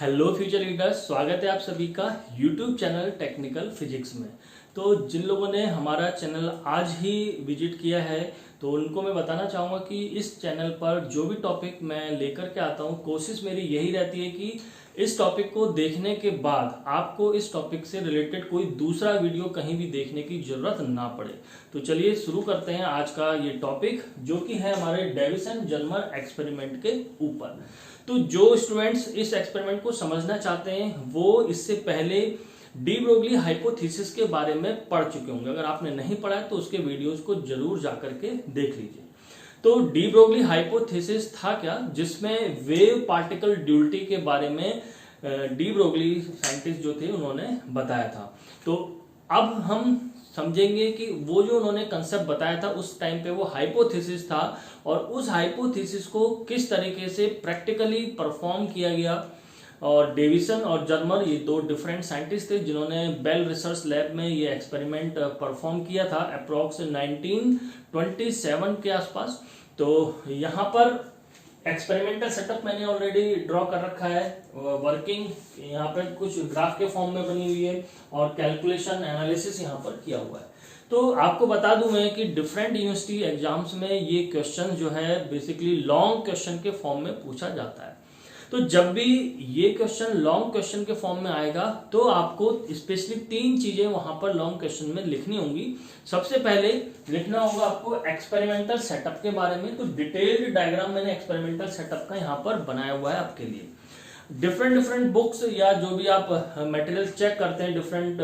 Hello future leaders, स्वागत है आप सभी का यूट्यूब चैनल टेक्निकल फिजिक्स में। तो जिन लोगों ने हमारा चैनल आज ही विजिट किया है तो उनको मैं बताना चाहूँगा कि इस चैनल पर जो भी टॉपिक मैं लेकर के आता हूँ, कोशिश मेरी यही रहती है कि इस टॉपिक को देखने के बाद आपको इस टॉपिक से रिलेटेड कोई दूसरा वीडियो कहीं भी देखने की जरूरत ना पड़े। तो चलिए शुरू करते हैं आज का ये टॉपिक, जो कि है हमारे डेविसन जर्मर एक्सपेरिमेंट के ऊपर। तो जो स्टूडेंट्स इस एक्सपेरिमेंट को समझना चाहते हैं वो इससे पहले डी ब्रोगली हाइपोथेसिस के बारे में पढ़ चुके होंगे। अगर आपने नहीं पढ़ा है तो उसके वीडियोस को जरूर जाकर के देख लीजिए। तो डी ब्रोगली हाइपोथेसिस था क्या, जिसमें वेव पार्टिकल ड्यूलिटी के बारे में डी ब्रोगली साइंटिस्ट जो थे उन्होंने बताया था। तो अब हम समझेंगे कि वो जो उन्होंने कंसेप्ट बताया था उस टाइम पे वो हाइपोथेसिस था और उस हाइपोथेसिस को किस तरीके से प्रैक्टिकली परफॉर्म किया गया। और डेविसन और जर्मर ये दो डिफरेंट साइंटिस्ट थे जिन्होंने बेल रिसर्च लैब में ये एक्सपेरिमेंट परफॉर्म किया था अप्रोक्स 1927 के आसपास। तो यहाँ पर एक्सपेरिमेंटल सेटअप मैंने ऑलरेडी ड्रॉ कर रखा है, वर्किंग यहाँ पे कुछ ग्राफ के फॉर्म में बनी हुई है और कैलकुलेशन एनालिसिस यहाँ पर किया हुआ है। तो आपको बता दूं मैं कि डिफरेंट यूनिवर्सिटी एग्जाम्स में ये क्वेश्चन जो है बेसिकली लॉन्ग क्वेश्चन के फॉर्म में पूछा जाता है। तो जब भी ये क्वेश्चन लॉन्ग क्वेश्चन के फॉर्म में आएगा तो आपको स्पेशली तीन चीजें वहां पर लॉन्ग क्वेश्चन में लिखनी होंगी। सबसे पहले लिखना होगा आपको एक्सपेरिमेंटल सेटअप के बारे में। तो डिटेल्ड डायग्राम मैंने एक्सपेरिमेंटल सेटअप का यहाँ पर बनाया हुआ है आपके लिए। डिफरेंट बुक्स या जो भी आप मटेरियल चेक करते हैं डिफरेंट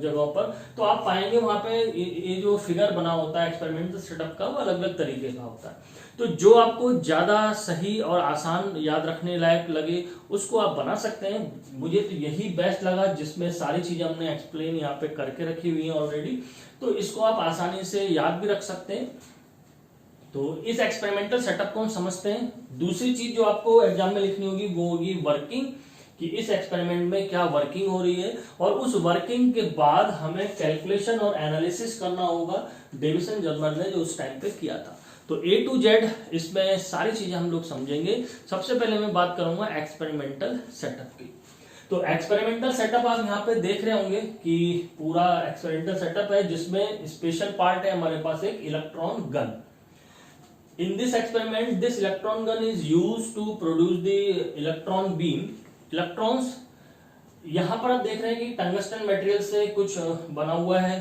जगहों पर, तो आप पाएंगे वहां पे ये जो फिगर बना होता है एक्सपेरिमेंटल सेटअप का वो अलग अलग तरीके का होता है। तो जो आपको ज्यादा सही और आसान याद रखने लायक लगे उसको आप बना सकते हैं। मुझे तो यही बेस्ट लगा जिसमें सारी चीजें हमने एक्सप्लेन यहाँ पे करके रखी हुई है ऑलरेडी, तो इसको आप आसानी से याद भी रख सकते हैं। तो इस एक्सपेरिमेंटल सेटअप को हम समझते हैं। दूसरी चीज जो आपको एग्जाम में लिखनी होगी वो होगी वर्किंग, कि इस एक्सपेरिमेंट में क्या वर्किंग हो रही है और उस वर्किंग के बाद हमें कैलकुलेशन और एनालिसिस करना होगा डेविसन जर्मर ने जो उस टाइम पे किया था। तो A to Z इसमें सारी चीजें हम लोग समझेंगे। सबसे पहले मैं बात करूंगा एक्सपेरिमेंटल सेटअप की। तो एक्सपेरिमेंटल सेटअप आप यहाँ पे देख रहे होंगे कि पूरा एक्सपेरिमेंटल सेटअप है जिसमें स्पेशल पार्ट है हमारे पास एक electron gun. In this experiment, this electron gun is used to produce the electron beam. Electrons यहाँ पर आप देख रहे हैं कि टंगस्टन मटेरियल से कुछ बना हुआ है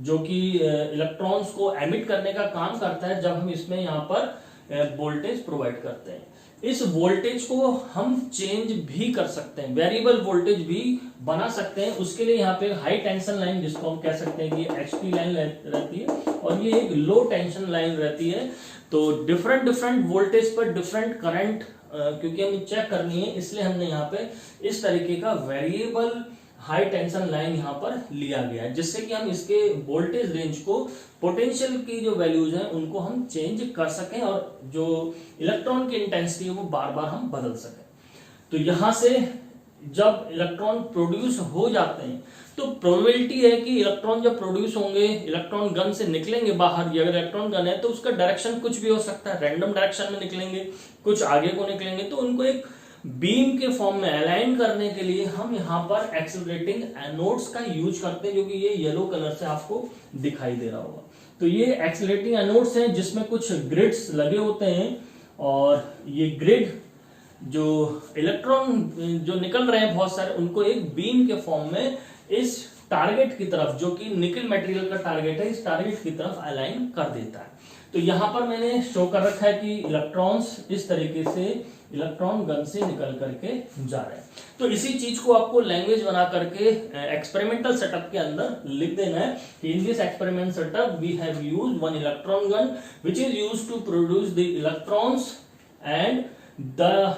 जो कि इलेक्ट्रॉन्स को एमिट करने का काम करता है जब हम इसमें यहाँ पर वोल्टेज प्रोवाइड करते हैं। इस वोल्टेज को हम चेंज भी कर सकते हैं, वेरिएबल वोल्टेज भी बना सकते हैं। उसके लिए यहाँ पे हाई टेंशन लाइन, जिसको हम कह सकते हैं कि एचटी लाइन रहती है और ये एक लो टेंशन लाइन रहती है। तो डिफरेंट वोल्टेज पर डिफरेंट करंट क्योंकि हमें चेक करनी है, इसलिए हमने यहाँ पे इस तरीके का वेरिएबल हाई टेंशन लाइन यहाँ पर लिया गया है, जिससे कि हम इसके वोल्टेज रेंज को, पोटेंशियल की जो वैल्यूज हैं उनको हम चेंज कर सकें और जो इलेक्ट्रॉन की इंटेंसिटी है वो बार बार हम बदल सकें। तो यहां से जब इलेक्ट्रॉन प्रोड्यूस हो जाते हैं तो प्रोबेबिलिटी है कि इलेक्ट्रॉन जब प्रोड्यूस होंगे, इलेक्ट्रॉन गन से निकलेंगे बाहर, ये अगर इलेक्ट्रॉन गन है तो उसका डायरेक्शन कुछ भी हो सकता है, रैंडम डायरेक्शन में निकलेंगे, कुछ आगे को निकलेंगे। तो उनको एक बीम के फॉर्म में अलाइन करने के लिए हम यहाँ पर एक्सेलरेटिंग एनोड्स का यूज करते हैं, जो कि ये येलो कलर से आपको दिखाई दे रहा होगा। तो ये एक्सेलरेटिंग एनोड्स हैं जिसमें कुछ ग्रिड्स लगे होते हैं और ये ग्रिड जो इलेक्ट्रॉन जो निकल रहे हैं बहुत सारे, उनको एक बीम के फॉर्म में इस टारगेट की तरफ, जो कि निकल मटेरियल का टारगेट है, इस टारगेट की तरफ अलाइन कर देता है। तो यहां पर मैंने शो कर रखा है कि इलेक्ट्रॉन्स इस तरीके से इलेक्ट्रॉन गन से निकल करके जा रहे हैं। तो इसी चीज को आपको लैंग्वेज बना करके एक्सपेरिमेंटल सेटअप के अंदर लिख देना है कि in this experiment setup we have used one electron gun which is used to produce the electrons and the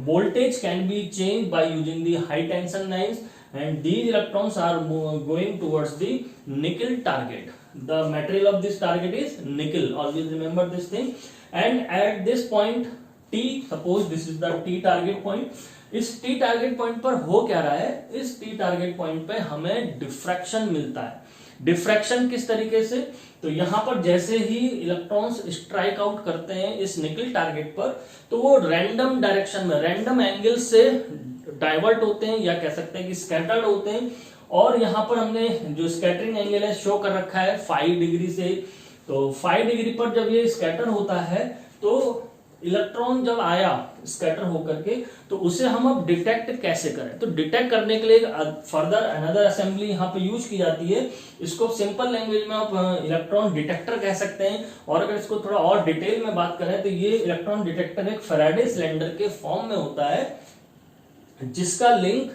voltage can be changed by using the high tension lines and these electrons are going towards the nickel target. The material of this target is nickel, always remember this thing. And at this point T, suppose this is the T target point, इस T target point पर हो क्या रहा है, इस T target point पे हमें diffraction मिलता है। डिफ्रैक्शन किस तरीके से, तो यहां पर जैसे ही इलेक्ट्रॉन्स स्ट्राइक आउट करते हैं इस निकल टारगेट पर, तो वो रैंडम डायरेक्शन में, रैंडम एंगल से डाइवर्ट होते हैं या कह सकते हैं कि स्कैटर्ड होते हैं। और यहाँ पर हमने जो स्कैटरिंग एंगल है शो कर रखा है 5 डिग्री से। तो 5 डिग्री पर जब ये स्कैटर होता है तो इलेक्ट्रॉन जब आया स्कैटर होकर के तो उसे हम अब डिटेक्ट कैसे करें। तो डिटेक्ट करने के लिए फर्दर अनदर असेंबली यहाँ पे यूज की जाती है। इसको सिंपल लैंग्वेज में आप इलेक्ट्रॉन डिटेक्टर कह सकते हैं। और अगर इसको थोड़ा और डिटेल में बात करें तो ये इलेक्ट्रॉन डिटेक्टर एक फैराडे सिलेंडर के फॉर्म में होता है, जिसका लिंक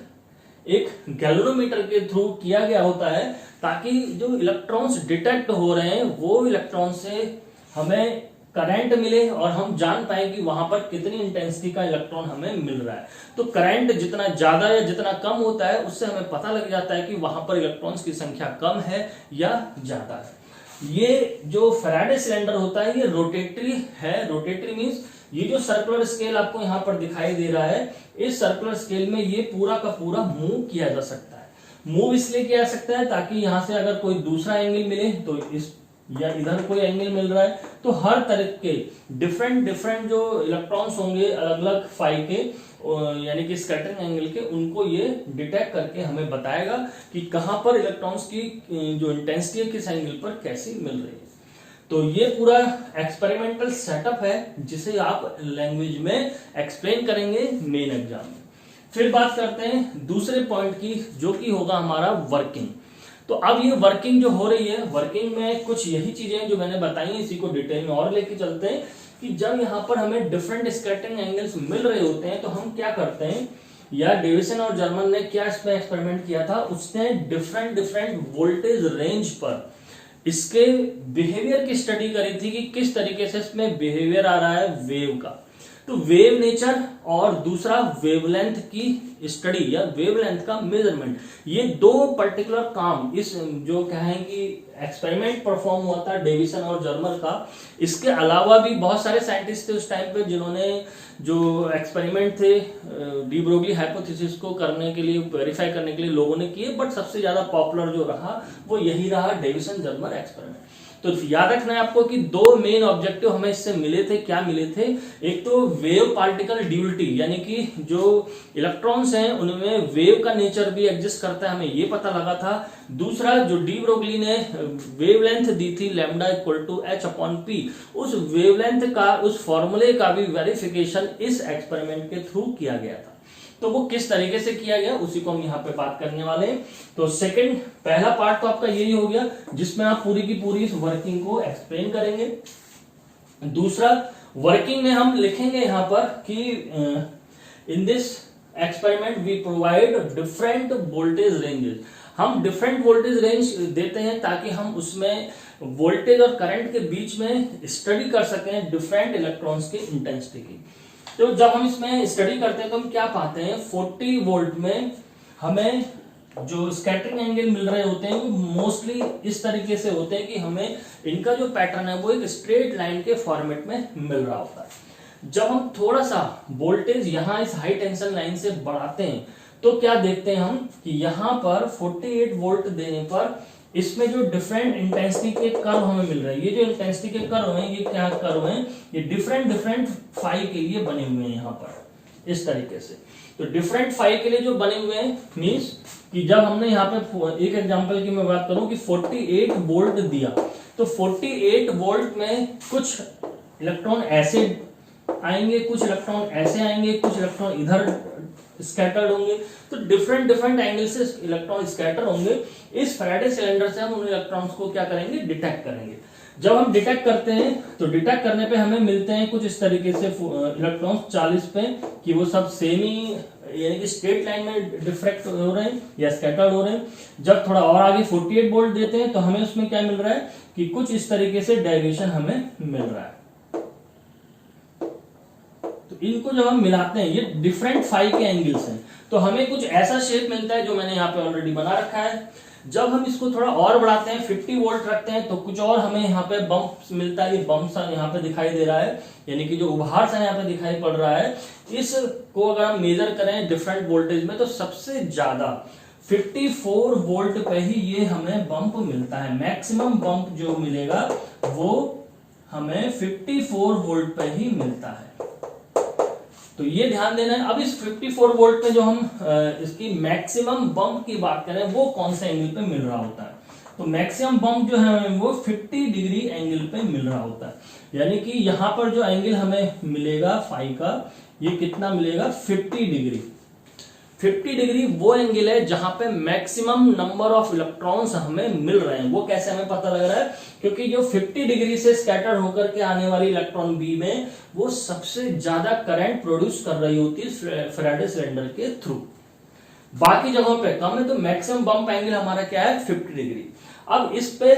एक गैल्वेनोमीटर के थ्रू किया गया होता है, ताकि जो इलेक्ट्रॉन्स डिटेक्ट हो रहे हैं वो इलेक्ट्रॉन से हमें करंट मिले और हम जान पाए कि वहां पर कितनी इंटेंसिटी का इलेक्ट्रॉन हमें मिल रहा है। तो करंट जितना ज्यादा या जितना कम होता है उससे हमें पता लग जाता है कि वहां पर इलेक्ट्रॉन्स की संख्या कम है या ज्यादा है। ये जो फैराडे सिलेंडर होता है ये रोटेटरी है। रोटेटरी मींस ये जो सर्कुलर स्केल आपको यहाँ पर दिखाई दे रहा है, इस सर्कुलर स्केल में ये पूरा का पूरा मूव किया जा सकता है। मूव इसलिए किया जा सकता है ताकि यहाँ से अगर कोई दूसरा एंगल मिले तो इस या इधर कोई एंगल मिल रहा है तो हर तरह के डिफरेंट जो इलेक्ट्रॉन्स होंगे अलग अलग फाई के यानी कि स्कैटरिंग एंगल के, उनको ये डिटेक्ट करके हमें बताएगा कि कहां पर इलेक्ट्रॉन्स की जो इंटेंसिटी है किस एंगल पर कैसी मिल रही है। तो ये पूरा एक्सपेरिमेंटल सेटअप है जिसे आप लैंग्वेज में एक्सप्लेन करेंगे मेन एग्जाम में। फिर बात करते हैं दूसरे पॉइंट की, जो कि होगा हमारा वर्किंग। तो अब ये वर्किंग जो हो रही है, वर्किंग में कुछ यही चीजें जो मैंने बताई इसी को डिटेल में और लेके चलते हैं कि जब यहाँ पर हमें डिफरेंट स्कैटरिंग एंगल्स मिल रहे होते हैं तो हम क्या करते हैं, या डेविसन और जर्मन ने क्या इसमें एक्सपेरिमेंट किया था, उसने डिफरेंट वोल्टेज रेंज पर इसके बिहेवियर की स्टडी करी थी कि किस तरीके से इसमें बिहेवियर आ रहा है वेव का। तो वेव नेचर और दूसरा वेवलेंथ की स्टडी या वेवलेंथ का मेजरमेंट, ये दो पर्टिकुलर काम इस जो कहेंगे एक्सपेरिमेंट परफॉर्म हुआ था डेविसन और जर्मर का। इसके अलावा भी बहुत सारे साइंटिस्ट थे उस टाइम पे जिन्होंने जो एक्सपेरिमेंट थे डी ब्रोगली हाइपोथेसिस को करने के लिए, वेरीफाई करने के लिए लोगों ने किए, बट सबसे ज्यादा पॉपुलर जो रहा वो यही रहा डेविसन जर्मर एक्सपेरिमेंट। तो याद रखना है आपको कि दो मेन ऑब्जेक्टिव हमें इससे मिले थे। क्या मिले थे, एक तो वेव पार्टिकल ड्यूलिटी यानी कि जो इलेक्ट्रॉन्स हैं उनमें वेव का नेचर भी एग्जिस्ट करता है, हमें ये पता लगा था। दूसरा जो डी ब्रोगली ने वेवलेंथ दी थी लैम्डा इक्वल टू h/p, उस वेवलेंथ का उस फॉर्मूले का भी वेरिफिकेशन इस एक्सपेरिमेंट के थ्रू किया गया था। तो वो किस तरीके से किया गया उसी को हम यहाँ पे बात करने वाले हैं। तो सेकंड पहला पार्ट तो आपका यही हो गया जिसमें आप पूरी की पूरी इस वर्किंग को एक्सप्लेन करेंगे। दूसरा वर्किंग में हम लिखेंगे यहाँ पर कि in this experiment we provide different voltage ranges. हम डिफरेंट वोल्टेज रेंज देते हैं ताकि हम उसमें वोल्टेज और करंट के बीच में स्टडी कर सकें डिफरेंट इलेक्ट्रॉन्स की इंटेंसिटी की। तो जब हम इसमें स्टडी करते हैं तो हम क्या पाते हैं, 40 वोल्ट में हमें जो स्कैटरिंग एंगल मिल रहे होते हैं वो मोस्टली इस तरीके से होते हैं कि हमें इनका जो पैटर्न है वो एक स्ट्रेट लाइन के फॉर्मेट में मिल रहा होता है। जब हम थोड़ा सा वोल्टेज यहाँ इस हाई टेंशन लाइन से बढ़ाते हैं तो क्या देखते हैं हम कि यहाँ पर 48 वोल्ट देने पर इसमें जो डिफरेंट इंटेंसिटी के कर्व हमें मिल रहे हैं, ये जो इंटेंसिटी के कर्व हैं ये क्या कर्व हैं, ये डिफरेंट फाई के लिए बने हुए हैं यहाँ पर इस तरीके से। तो डिफरेंट फाई के लिए जो बने हुए हैं मींस कि जब हमने यहाँ पे एक एग्जांपल की मैं बात करूं कि 48 वोल्ट दिया तो 48 वोल्ट में कुछ इलेक्ट्रॉन ऐसे आएंगे, कुछ इलेक्ट्रॉन ऐसे आएंगे, कुछ इलेक्ट्रॉन इधर स्कैटर्ड होंगे। तो डिफरेंट एंगल से इलेक्ट्रॉन स्कैटर होंगे। इस फैराडे सिलेंडर से हम उन इलेक्ट्रॉन्स को क्या करेंगे, डिटेक्ट करेंगे। जब हम डिटेक्ट करते हैं तो डिटेक्ट करने पे हमें मिलते हैं कुछ इस तरीके से इलेक्ट्रॉन्स 40 पे कि वो सब सेमी यानी कि स्ट्रेट लाइन में डिफ्रैक्ट हो रहे हैं या स्कैटर्ड हो रहे हैं। जब थोड़ा और आगे 48 वोल्ट देते हैं तो हमें उसमें क्या मिल रहा है कि कुछ इस तरीके से डेविएशन हमें मिल रहा है। तो इनको जब हम मिलाते हैं ये डिफरेंट फाई के एंगल्स हैं तो हमें कुछ ऐसा शेप मिलता है जो मैंने यहाँ पे ऑलरेडी बना रखा है। जब हम इसको थोड़ा और बढ़ाते हैं 50 वोल्ट रखते हैं तो कुछ और हमें यहाँ पे बम्प मिलता है। ये बम्प सा यहाँ पे दिखाई दे रहा है यानी कि जो उभार सा यहाँ पे दिखाई पड़ रहा है, इसको अगर हम मेजर करें डिफरेंट वोल्टेज में तो सबसे ज्यादा 54 वोल्ट पे ही ये हमें बम्प मिलता है। मैक्सिमम बम्प जो मिलेगा वो हमें 54 वोल्ट पे ही मिलता है। तो ये ध्यान देना है। अब इस 54 वोल्ट में जो हम इसकी मैक्सिमम बम्प की बात करें वो कौन से एंगल पे मिल रहा होता है, तो मैक्सिमम बम्प जो है वो 50 डिग्री एंगल पे मिल रहा होता है। यानी कि यहां पर जो एंगल हमें मिलेगा फाई का, ये कितना मिलेगा 50 डिग्री। 50 डिग्री वो एंगल है जहां पे मैक्सिमम नंबर ऑफ इलेक्ट्रॉन्स हमें मिल रहे हैं। वो कैसे हमें पता लग रहा है, क्योंकि जो 50 डिग्री से स्कैटर होकर के आने वाली इलेक्ट्रॉन बीम है वो सबसे ज्यादा करंट प्रोड्यूस कर रही होती है फैराडे सिलेंडर के थ्रू। बाकी जगहों पे कम है, तो मैक्सिमम बम्प एंगल हमारा क्या है 50 डिग्री। अब इस पे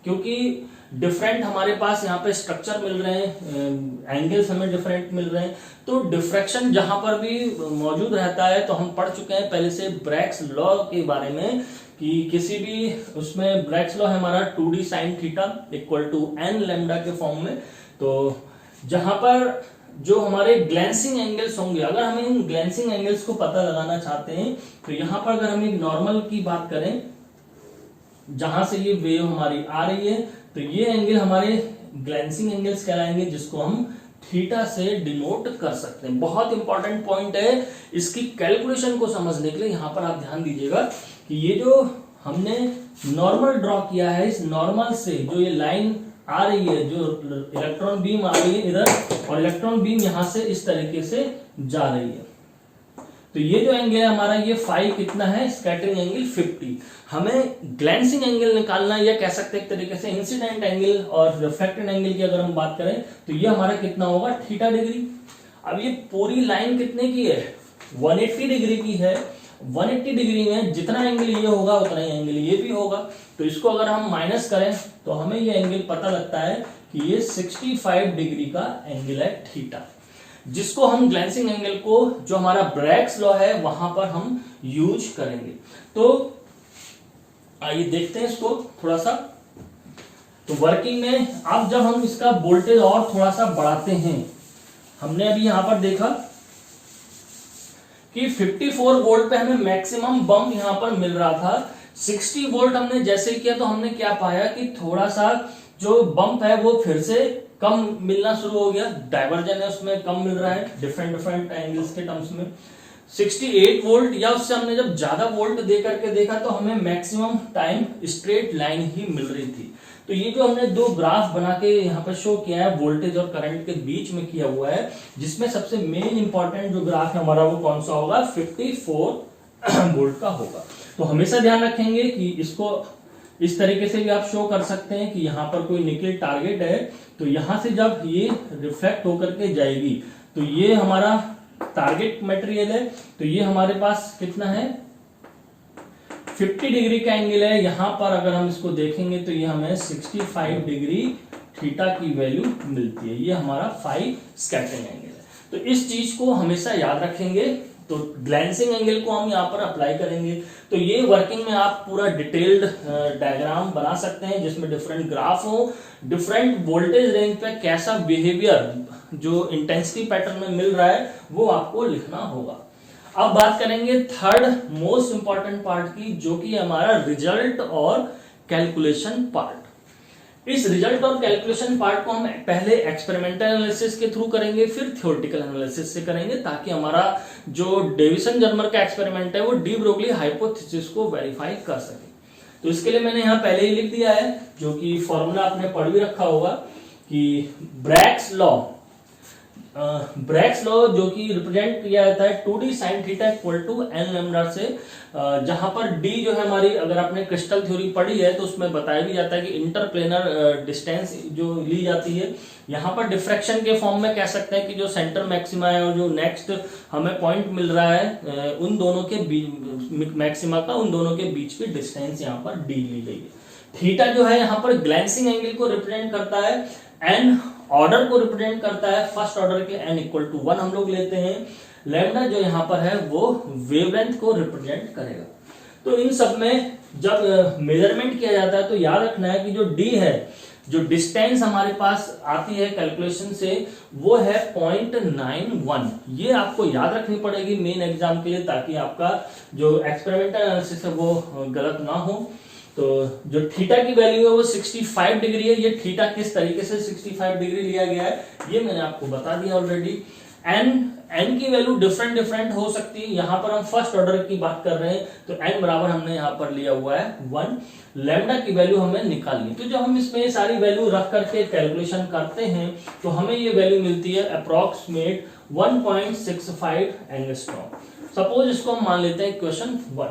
क्योंकि डिफरेंट हमारे पास यहाँ पे स्ट्रक्चर मिल रहे हैं, एंगल्स हमें डिफरेंट मिल रहे हैं, तो डिफ्रैक्शन जहां पर भी मौजूद रहता है, तो हम पढ़ चुके हैं पहले से ब्रैग्स लॉ के बारे में कि किसी भी उसमें ब्रैग्स लॉ है हमारा 2d sin theta equal to n lambda के फॉर्म में। तो जहां पर जो हमारे ग्लैंसिंग एंगल्स होंगे, अगर हम इन ग्लैंसिंग एंगल्स को पता लगाना चाहते हैं तो यहां पर अगर हम एक नॉर्मल की बात करें, जहां से ये वेव हमारी आ रही है, तो ये एंगल हमारे ग्लैंसिंग एंगल्स कहलाएंगे, जिसको हम थीटा से डिनोट कर सकते हैं। बहुत इंपॉर्टेंट पॉइंट है, इसकी कैलकुलेशन को समझने के लिए यहां पर आप ध्यान दीजिएगा कि ये जो हमने नॉर्मल ड्रॉ किया है, इस नॉर्मल से जो ये लाइन आ रही है, जो इलेक्ट्रॉन बीम आ रही है इधर, और इलेक्ट्रॉन बीम यहां से इस तरीके से जा रही है, तो ये जो एंगल है हमारा, ये फाई कितना है, स्कैटरिंग एंगल 50। हमें ग्लैंसिंग एंगल निकालना, या कह सकते हैं एक तरीके से इंसिडेंट एंगल और रिफ्लेक्टेड एंगल की अगर हम बात करें तो ये हमारा कितना होगा थीटा डिग्री। अब ये पूरी लाइन कितने की है, 180 डिग्री की है। 180 डिग्री में जितना एंगल ये होगा उतना ही एंगल ये भी होगा, तो इसको अगर हम माइनस करें तो हमें ये एंगल पता लगता है कि ये 65 डिग्री का एंगल है थीटा, जिसको हम ग्लैंसिंग एंगल को जो हमारा ब्रैग्स लॉ है वहां पर हम यूज करेंगे। तो आइए देखते हैं इसको थोड़ा सा। तो वर्किंग में अब जब हम इसका वोल्टेज और थोड़ा सा बढ़ाते हैं, हमने अभी यहां पर देखा कि 54 वोल्ट पे हमें मैक्सिमम बम्प यहां पर मिल रहा था। 60 वोल्ट हमने जैसे किया तो हमने क्या पाया कि थोड़ा सा जो बम्प है वो फिर से कम मिलना शुरू हो गया, डाइवर्जन है उसमें कम मिल रहा है डिफरेंट एंगल्स के टर्म्स में। 68 वोल्ट या उससे हमने जब ज्यादा वोल्ट दे करके देखा तो हमें मैक्सिमम टाइम स्ट्रेट लाइन ही मिल रही थी। तो ये जो हमने दो ग्राफ बना के यहाँ पर शो किया है वोल्टेज और करंट के बीच में किया हुआ है, जिसमें सबसे मेन इंपॉर्टेंट जो ग्राफ है हमारा वो कौन सा होगा, 54 वोल्ट का होगा। तो हमेशा ध्यान रखेंगे कि इसको इस तरीके से भी आप शो कर सकते हैं कि यहाँ पर कोई निकल टारगेट है, तो यहां से जब ये रिफ्लेक्ट होकर के जाएगी तो ये हमारा टारगेट मटेरियल है, तो ये हमारे पास कितना है 50 डिग्री का एंगल है। यहां पर अगर हम इसको देखेंगे तो ये हमें 65 डिग्री थीटा की वैल्यू मिलती है, ये हमारा फाई स्कैटरिंग एंगल है। तो इस चीज को हमेशा याद रखेंगे। तो ग्लैंसिंग एंगल को हम यहाँ पर अप्लाई करेंगे, तो ये वर्किंग में आप पूरा डिटेल्ड डायग्राम बना सकते हैं जिसमें डिफरेंट ग्राफ हो, डिफरेंट वोल्टेज रेंज पे कैसा बिहेवियर जो इंटेंसिटी पैटर्न में मिल रहा है वो आपको लिखना होगा। अब बात करेंगे थर्ड मोस्ट इंपॉर्टेंट पार्ट की, जो कि हमारा रिजल्ट और कैलकुलेशन पार्ट। इस रिजल्ट और कैलकुलेशन पार्ट को हम पहले एक्सपेरिमेंटल एनालिसिस के थ्रू करेंगे, फिर थ्योरेटिकल एनालिसिस से करेंगे, ताकि हमारा जो डेविसन जर्मर का एक्सपेरिमेंट है वो डी ब्रोगली हाइपोथेसिस को वेरीफाई कर सके। तो इसके लिए मैंने यहाँ पहले ही लिख दिया है, जो कि फॉर्मूला आपने पढ़ भी रखा होगा कि ब्रैग्स लॉ जो कि रिप्रेजेंट किया जाता है 2d sin theta equal to n lambda से, जहां पर d जो है हमारी, अगर आपने क्रिस्टल थ्योरी पढ़ी है तो उसमें बताया भी जाता है कि इंटरप्लेनर डिस्टेंस जो ली जाती है। यहाँ पर डिफ्रैक्शन के फॉर्म में कह सकते हैं कि जो सेंटर मैक्सिमा है और जो नेक्स्ट हमें पॉइंट मिल रहा है उन दोनों के बीच मैक्सिमा का, उन दोनों के बीच की डिस्टेंस यहाँ पर d ली गई है। थीटा जो है यहाँ पर ग्लैंसिंग एंगल को रिप्रेजेंट करता है, n ऑर्डर को रिप्रेजेंट करता है, फर्स्ट ऑर्डर के n इक्वल टू 1 हम लोग लेते हैं। लैम्डा जो यहाँ पर है वो वेवलेंथ को रिप्रेजेंट करेगा। तो इन सब में जब मेजरमेंट किया जाता है तो याद रखना है कि जो d है, जो डिस्टेंस हमारे पास आती है कैलकुलेशन से, वो है 0.91। ये आपको याद रखनी पड़ेगी मेन एग्जाम के लिए, ताकि आपका जो एक्सपेरिमेंटल एनालिसिस है वो गलत ना हो। तो जो थीटा की वैल्यू है वो 65 डिग्री है। ये थीटा किस तरीके से 65 डिग्री लिया गया है ये मैंने आपको बता दिया ऑलरेडी। n की वैल्यू डिफरेंट डिफरेंट हो सकती है। यहां पर हम फर्स्ट ऑर्डर की बात कर रहे हैं तो n बराबर हमने यहां पर लिया हुआ है 1, लैम्डा की वैल्यू हमें निकालनी है। तो जब हम इसमें सारी वैल्यू रख करके कैलकुलेशन करते हैं तो हमें ये वैल्यू मिलती है अप्रोक्सीमेट 1.65 एंगस्ट्रॉम। सपोज इसको हम मान लेते हैं क्वेश्चन 1।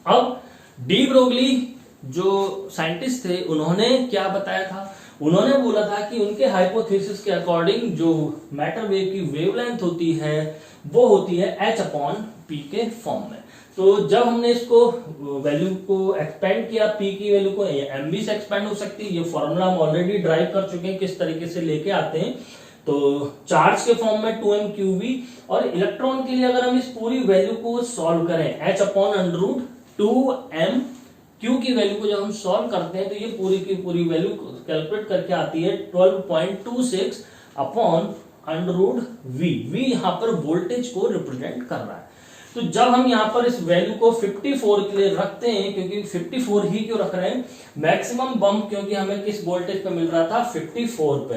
अब डी ब्रोगली जो साइंटिस्ट थे उन्होंने क्या बताया था, उन्होंने बोला था कि उनके हाइपोथेसिस के अकॉर्डिंग जो मैटर वेव की वेवलेंथ होती है वो होती है h/p के फॉर्म में। तो जब हमने इसको वैल्यू को एक्सपेंड किया, p की वैल्यू को mv से एक्सपेंड हो सकती है, ये फॉर्मूला हम ऑलरेडी ड्राइव कर चुके हैं किस तरीके से लेके आते हैं। तो चार्ज के फॉर्म में 2m/qv, और इलेक्ट्रॉन के लिए अगर हम इस पूरी वैल्यू को सॉल्व करें h/√2m Q की वैल्यू को जब हम सॉल्व करते हैं तो ये पूरी की पूरी वैल्यू कैलकुलेट करके आती है 12.26 अपॉन √v। v यहाँ पर वोल्टेज को रिप्रेजेंट कर रहा है। तो जब हम यहाँ पर इस वैल्यू को 54 के लिए रखते हैं, क्योंकि 54 ही क्यों रख रहे हैं, मैक्सिमम बम्प क्योंकि हमें किस वोल्टेज पे मिल रहा था 54 पे।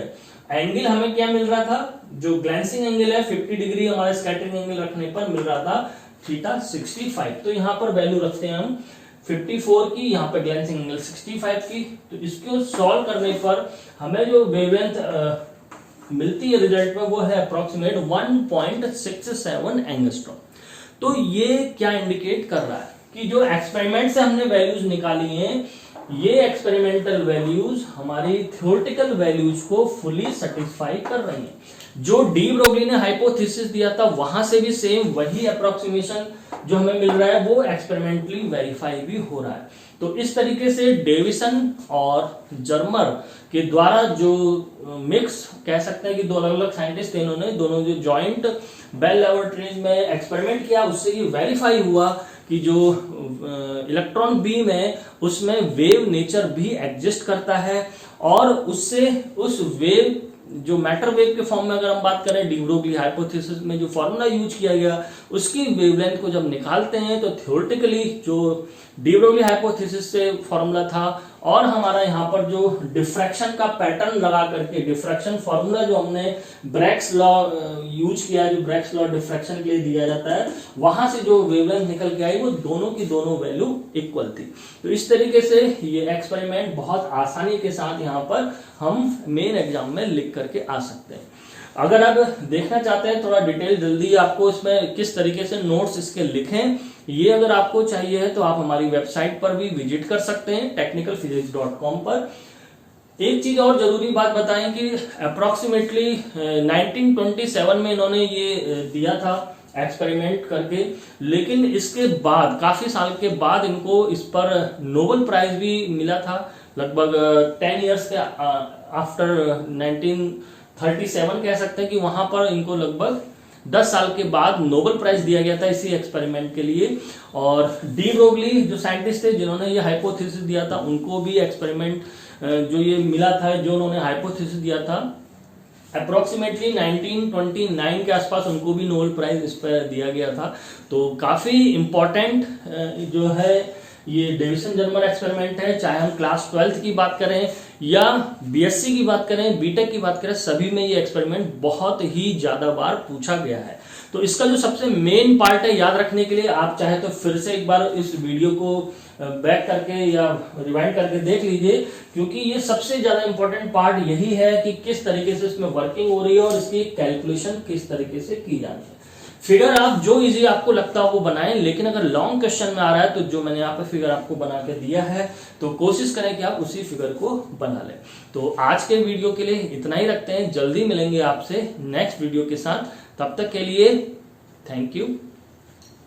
एंगल हमें क्या मिल रहा था, जो ग्लैंसिंग एंगल है 50 डिग्री हमारे स्कैटरिंग एंगल रखने पर मिल रहा था θ65। तो यहाँ पर वैल्यू रखते हैं हम 54 की, यहाँ पर ग्लैंसिंग एंगल 65 की। तो इसको सॉल्व करने पर हमें जो वेवलेंथ मिलती है रिजल्ट में वो है अप्रोक्सीमेट 1.67 एंगस्ट्रॉम। तो ये क्या इंडिकेट कर रहा है कि जो एक्सपेरिमेंट से हमने वैल्यूज निकाली हैं, ये एक्सपेरिमेंटल वैल्यूज हमारी थ्योरेटिकल वैल्यूज को फुली सेटिस्फाई कर रही हैं। जो डी ब्रोगली ने हाइपोथेसिस दिया था वहां से भी सेम वही अप्रोक्सीमेशन जो हमें मिल रहा है वो एक्सपेरिमेंटली वेरीफाई भी हो रहा है। तो इस तरीके से डेविसन और जर्मर के द्वारा जो मिक्स कह सकते हैं कि दो अलग अलग साइंटिस्ट थे, इन्होंने दोनों जो जॉइंट बेल लैबोरेटरीज में एक्सपेरिमेंट किया उससे ये वेरीफाई हुआ कि जो इलेक्ट्रॉन बीम है उसमें वेव नेचर भी एग्जिस्ट करता है, और उससे उस वेव जो मैटर वेव के फॉर्म में अगर हम बात करें डी ब्रोगली हाइपोथेसिस में जो फॉर्मूला यूज किया गया उसकी वेवलेंथ को जब निकालते हैं तो थ्योरेटिकली जो डी ब्रोगली हाइपोथेसिस से फॉर्मूला था और हमारा यहाँ पर जो डिफ्रैक्शन का पैटर्न लगा करके डिफ्रैक्शन फॉर्मूला जो हमने ब्रैग्स लॉ यूज किया, जो ब्रैग्स लॉ डिफ्रैक्शन के लिए दिया जाता है, वहां से जो वेवलेंथ निकल के आई वो दोनों की दोनों वैल्यू इक्वल थी। तो इस तरीके से ये एक्सपेरिमेंट बहुत आसानी के साथ यहाँ पर हम मेन एग्जाम में लिख करके आ सकते हैं। अगर आप देखना चाहते हैं थोड़ा डिटेल जल्दी आपको इसमें किस तरीके से नोट्स इसके लिखें, ये अगर आपको चाहिए है तो आप हमारी वेबसाइट पर भी विजिट कर सकते हैं technicalphysics.com पर। एक चीज और जरूरी बात बताएं कि अप्रोक्सीमेटली 1927 में इन्होंने ये दिया था एक्सपेरिमेंट करके, लेकिन इसके बाद काफी साल के बाद इनको इस पर नोबेल प्राइज भी मिला था। लगभग 10 इयर्स के आफ्टर 1937 कह सकते हैं कि वहां पर इनको लगभग 10 साल के बाद नोबेल प्राइज दिया गया था इसी एक्सपेरिमेंट के लिए। और डी ब्रोगली जो साइंटिस्ट थे जिन्होंने ये हाइपोथेसिस दिया था उनको भी एक्सपेरिमेंट जो ये मिला था, जो उन्होंने हाइपोथेसिस दिया था अप्रोक्सीमेटली 1929 के आसपास उनको भी नोबेल प्राइज इस पर दिया गया था। तो काफी इंपॉर्टेंट जो है ये डेविसन जर्मर एक्सपेरिमेंट है, चाहे हम क्लास 12th की बात करें या बीएससी की बात करें, बीटेक की बात करें, सभी में ये एक्सपेरिमेंट बहुत ही ज्यादा बार पूछा गया है। तो इसका जो सबसे मेन पार्ट है याद रखने के लिए आप चाहे तो फिर से एक बार इस वीडियो को बैक करके या रिवाइंड करके देख लीजिए, क्योंकि ये सबसे ज्यादा इंपॉर्टेंट पार्ट यही है कि किस तरीके से इसमें वर्किंग हो रही है और इसकी कैलकुलेशन किस तरीके से की जानी है। फिगर आप जो इजी आपको लगता हो वो बनाएं, लेकिन अगर लॉन्ग क्वेश्चन में आ रहा है तो जो मैंने यहाँ पे फिगर आपको बना के दिया है तो कोशिश करें कि आप उसी फिगर को बना लें। तो आज के वीडियो के लिए इतना ही रखते हैं, जल्दी मिलेंगे आपसे नेक्स्ट वीडियो के साथ। तब तक के लिए थैंक यू।